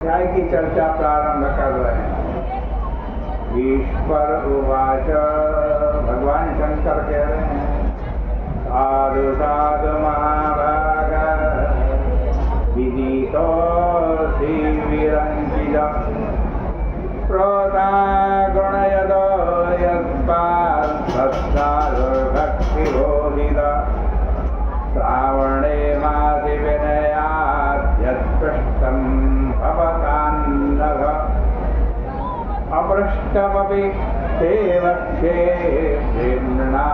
अध्याय की चर्चा प्रारंभ कर रहे हैं। ईश्वर उवाच, भगवान शंकर कह रहे हैं, साधु साधु महाभाग विदितोऽसि विरञ्जित प्रोता गुणयदो यस्माद्भक्तिबोधित श्रावणे मासि विनयाद्यत्पृष्टं भवतान्नघ अपृष्टमपि ते वक्षे प्रेम्णा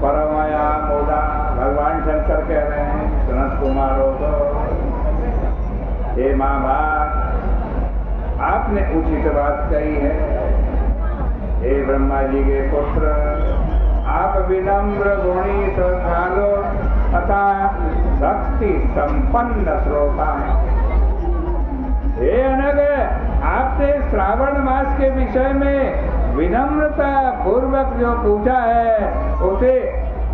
परमया मुदा। भगवान शंकर कह रहे हैं, सनत कुमारों को, हे माँ बाप, आपने उचित बात कही है। हे ब्रह्मा जी के पुत्र, आप विनम्र गुणी श्रद्धालु तथा भक्ति संपन्न श्रोता हैं। हे अनग, आपने श्रावण मास के विषय में विनम्रता पूर्वक जो पूछा है उसे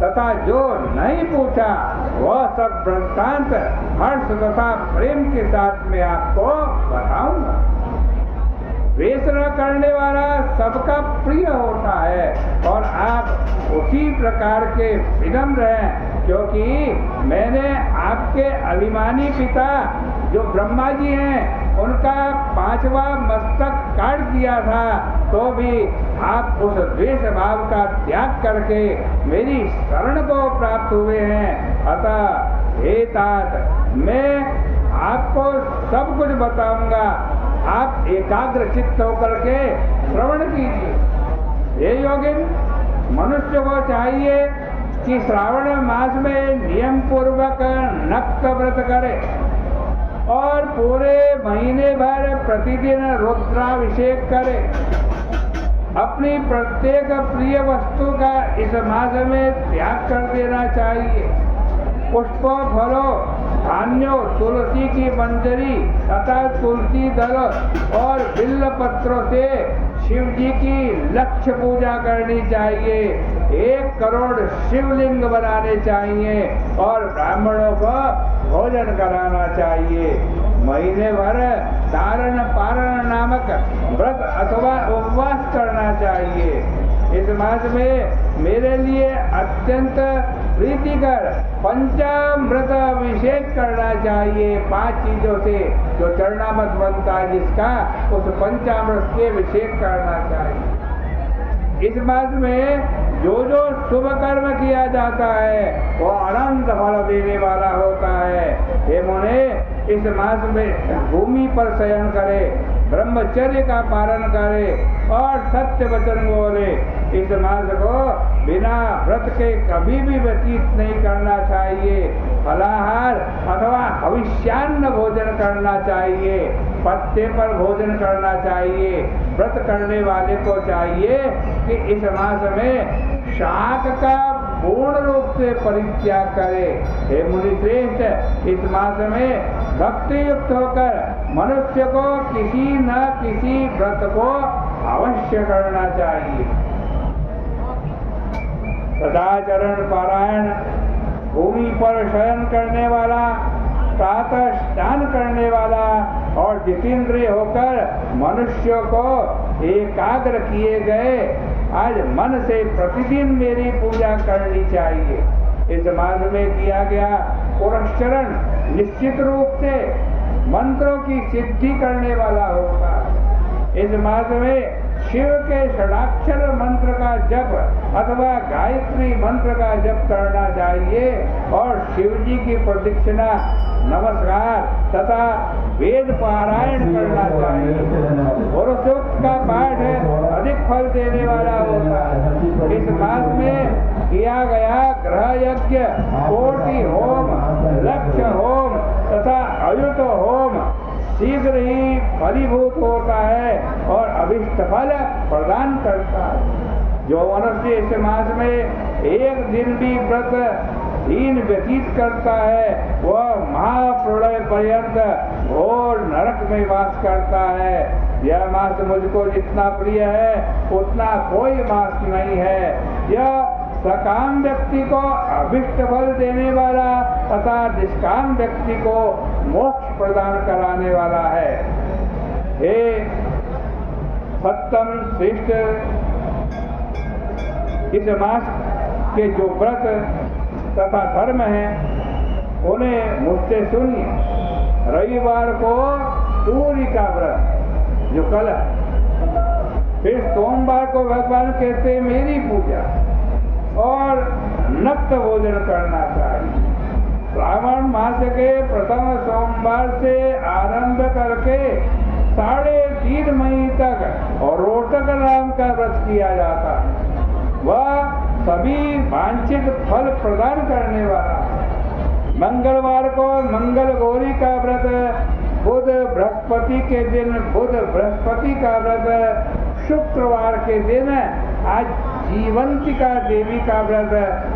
तथा जो नहीं पूछा वह सब वृत्तांत हर्ष तथा प्रेम के साथ में आपको बताऊंगा। द्वेष न करने वाला सबका प्रिय होता है और आप उसी प्रकार के विनम्र हैं, क्योंकि मैंने आपके अभिमानी पिता जो ब्रह्मा जी हैं उनका 5वां मस्तक काट दिया था, तो भी आप उस द्वेष भाव का त्याग करके मेरी शरण को प्राप्त हुए हैं। अतः हे तात, मैं आपको सब कुछ बताऊंगा, आप एकाग्र चित्त होकर के श्रवण कीजिए। हे योगिन, मनुष्य को चाहिए कि श्रावण मास में नियम पूर्वक नक्त व्रत करे और पूरे महीने भर प्रतिदिन रुद्राभिषेक करे। अपनी प्रत्येक प्रिय वस्तु का इस मास में त्याग कर देना चाहिए। पुष्पों, फलों, धान्यों, तुलसी की मंजरी तथा तुलसी दल और बिल्व पत्रों से शिव जी की लक्ष्य पूजा करनी चाहिए। 1 करोड़ शिवलिंग बनाने चाहिए और ब्राह्मणों को भोजन कराना चाहिए। महीने भर धारण पारण नामक व्रत अथवा उपवास करना चाहिए। इस मास में मेरे लिए अत्यंत प्रीतिकर पंचामृत अभिषेक करना चाहिए। 5 चीजों से जो चरणामृत बनता है जिसका, उस पंचामृत से अभिषेक करना चाहिए। इस मास में जो जो शुभ कर्म किया जाता है वो अनंत फल देने वाला होता है। हे मुने, इस मास में भूमि पर शयन करे, ब्रह्मचर्य का पालन करे और सत्य वचन बोले। इस मास को बिना व्रत के कभी भी व्यतीत नहीं करना चाहिए। फलाहार अथवा हविष्यान्न भोजन करना चाहिए, पत्ते पर भोजन करना चाहिए। व्रत करने वाले को चाहिए कि इस मास में शाक का पूर्ण रूप से परित्याग करे। हे मुनिश्रेष्ठ, इस मास में भक्ति युक्त होकर मनुष्य को किसी न किसी व्रत को अवश्य करना चाहिए। सदाचरण पारायण, भूमि पर शयन करने वाला, प्रातः स्नान करने वाला और जितेंद्रिय होकर मनुष्य को एकाग्र किए गए आज मन से प्रतिदिन मेरी पूजा करनी चाहिए। इस मास में किया गया पुरस्चरण निश्चित रूप से मंत्रों की सिद्धि करने वाला होता है। इस मास में शिव के षडाक्षर मंत्र का जप अथवा गायत्री मंत्र का जप करना चाहिए और शिव जी की प्रदक्षिणा, नमस्कार तथा वेद पारायण करना चाहिए। पुरुषोक्त का पाठ अधिक फल देने वाला होता है। इस मास में किया गया ग्रह यज्ञ, कोटि होम, लक्ष्य होम तथा अयुत होम शीघ्र ही फलीभूत होता है और अभिष्ट फल प्रदान करता है। जो मनुष्य इस मास में एक दिन भी व्रत हीन व्यतीत करता है वह महाप्रलय पर्यंत घोर नरक में वास करता है। यह मास मुझको जितना प्रिय है उतना कोई मास नहीं है। यह सकाम व्यक्ति को अभिष्ट फल देने वाला तथा निष्काम व्यक्ति को मोक्ष प्रदान कराने वाला है। सत्तम श्रेष्ठ इस मास के जो व्रत तथा धर्म हैं उन्हें मुझसे सुनिए। रविवार को सूर्य का व्रत जो कल है, फिर सोमवार को भगवान कहते हैं मेरी पूजा, और नक्त भोजन करना चाहिए। श्रावण मास के प्रथम सोमवार से आरंभ करके 3.5 महीने तक और रोटक नाम का व्रत किया जाता है। वह सभी वांछित फल प्रदान करने वाला है। मंगलवार को मंगल गौरी का व्रत, बुध बृहस्पति के दिन बुध बृहस्पति का व्रत, शुक्रवार के दिन आज जीवंतिका देवी का व्रत,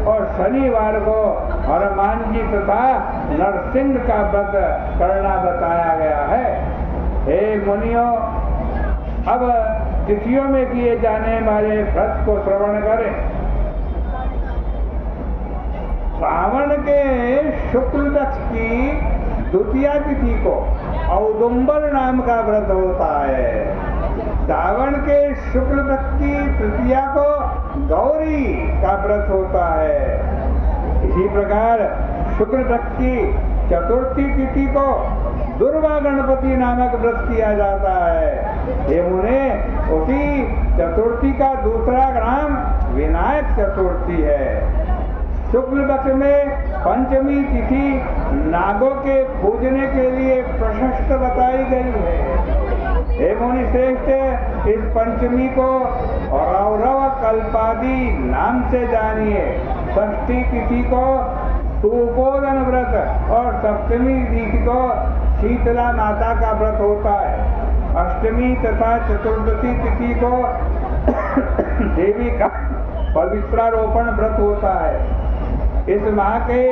और शनिवार को हनुमान जी तथा नरसिंह का व्रत करना बताया गया है। हे मुनियों, अब तिथियों में किए जाने वाले व्रत को श्रवण करें। श्रावण के शुक्ल पक्ष की द्वितीया तिथि को औदुंबर नाम का व्रत होता है। श्रावण के शुक्ल पक्ष की तृतीया को गौरी का व्रत होता है। इसी प्रकार शुक्ल पक्ष की चतुर्थी तिथि को दुर्गा गणपति नामक व्रत किया जाता है। ये उन्हें उसी चतुर्थी का दूसरा नाम विनायक चतुर्थी है। शुक्ल पक्ष में पंचमी तिथि नागों के पूजने के लिए प्रशस्त बताई गई है। हे मुनि श्रेष्ठ, इस पंचमी को रौरव कल्पादि नाम से जानिए। षष्ठी तिथि को तूपोदन व्रत और सप्तमी तिथि को शीतला माता का व्रत होता है। अष्टमी तथा चतुर्दशी तिथि को देवी का पवित्रारोपण व्रत होता है। इस माह के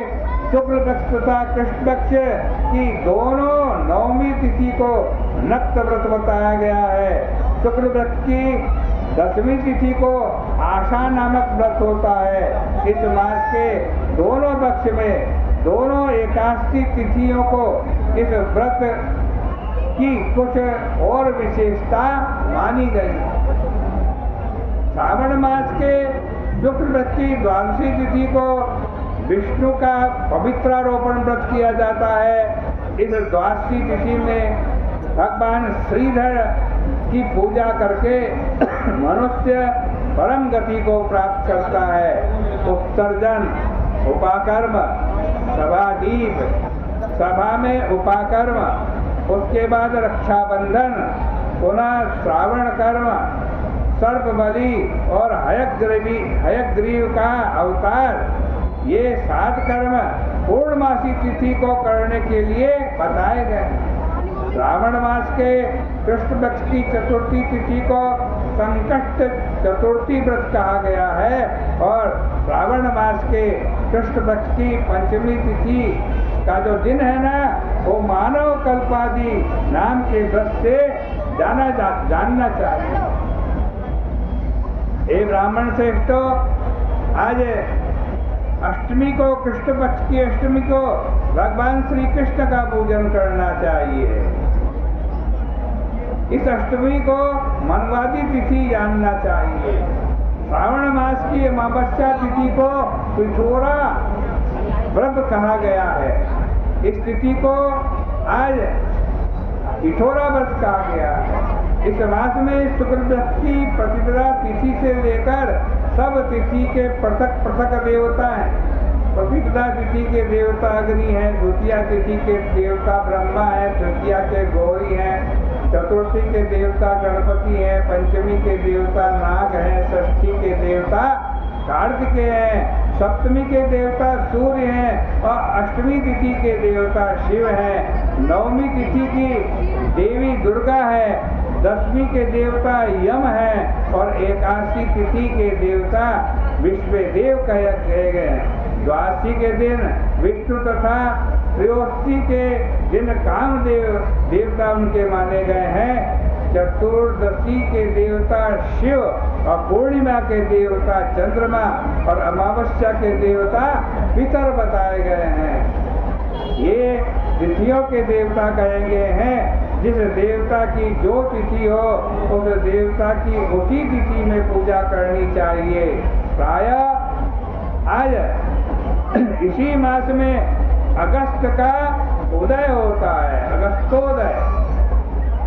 शुक्ल पक्ष तथा कृष्ण पक्ष की दोनों नवमी तिथि को नक्त व्रत बताया गया है। शुक्ल पक्ष की 10वीं तिथि को आशा नामक व्रत होता है। इस मास के दोनों पक्ष में दोनों एकादशी तिथियों को इस व्रत की कुछ और विशेषता मानी गई। श्रावण मास के शुक्ल पक्ष की 12वीं तिथि को विष्णु का पवित्रारोपण व्रत किया जाता है। इस 12वीं तिथि में भगवान श्रीधर की पूजा करके मनुष्य परम गति को प्राप्त करता है। उत्सर्जन, उपाकर्म, सभादीप, सभा में उपाकर्म, उसके बाद रक्षाबंधन, पुनः श्रावण कर्म, सर्प बलि और हयग्रीव का अवतार, ये 7 कर्म पूर्णमासी तिथि को करने के लिए बताए गए। श्रावण मास के कृष्ण पक्ष की चतुर्थी तिथि को संकष्ट चतुर्थी व्रत कहा गया है, और श्रावण मास के कृष्ण पक्ष की पंचमी तिथि का जो दिन है ना, वो मानव कल्पादि नाम के व्रत से जानना चाहिए। हे ब्राह्मण श्रेष्ठों, आज अष्टमी को, कृष्ण पक्ष की अष्टमी को भगवान श्री कृष्ण का पूजन करना चाहिए। इस अष्टमी को मनवादी तिथि जानना चाहिए। श्रावण मास की अमावस्या तिथि को पिठोरा व्रत कहा गया है। इस तिथि को आज पिठोरा व्रत कहा गया है। इस मास में शुक्ल पक्ष की प्रतिपदा तिथि से लेकर सब तिथि के पृथक पृथक देवता हैं। प्रतिपदा तिथि के देवता अग्नि हैं, द्वितीया तिथि के देवता ब्रह्मा है, तृतीया के गौरी हैं, चतुर्थी के देवता गणपति हैं, पंचमी के देवता नाग हैं, षष्ठी के देवता कार्तिकेय हैं, सप्तमी के देवता सूर्य हैं और अष्टमी तिथि के देवता शिव हैं। नवमी तिथि की देवी दुर्गा है, 10वीं के देवता यम है और एकादशी तिथि के देवता विश्वदेव कहे गए हैं। द्वादशी के दिन विष्णु तथा त्रयोदशी के दिन कामदेव देवता उनके माने गए हैं। चतुर्दशी के देवता शिव और पूर्णिमा के देवता चंद्रमा और अमावस्या के देवता पितर बताए गए हैं। ये तिथियों के देवता कहे गए हैं जिस देवता की जो तिथि हो उस देवता की उसी तिथि में पूजा करनी चाहिए। प्रायः आज इसी मास में अगस्त का उदय होता है, अगस्तोदय।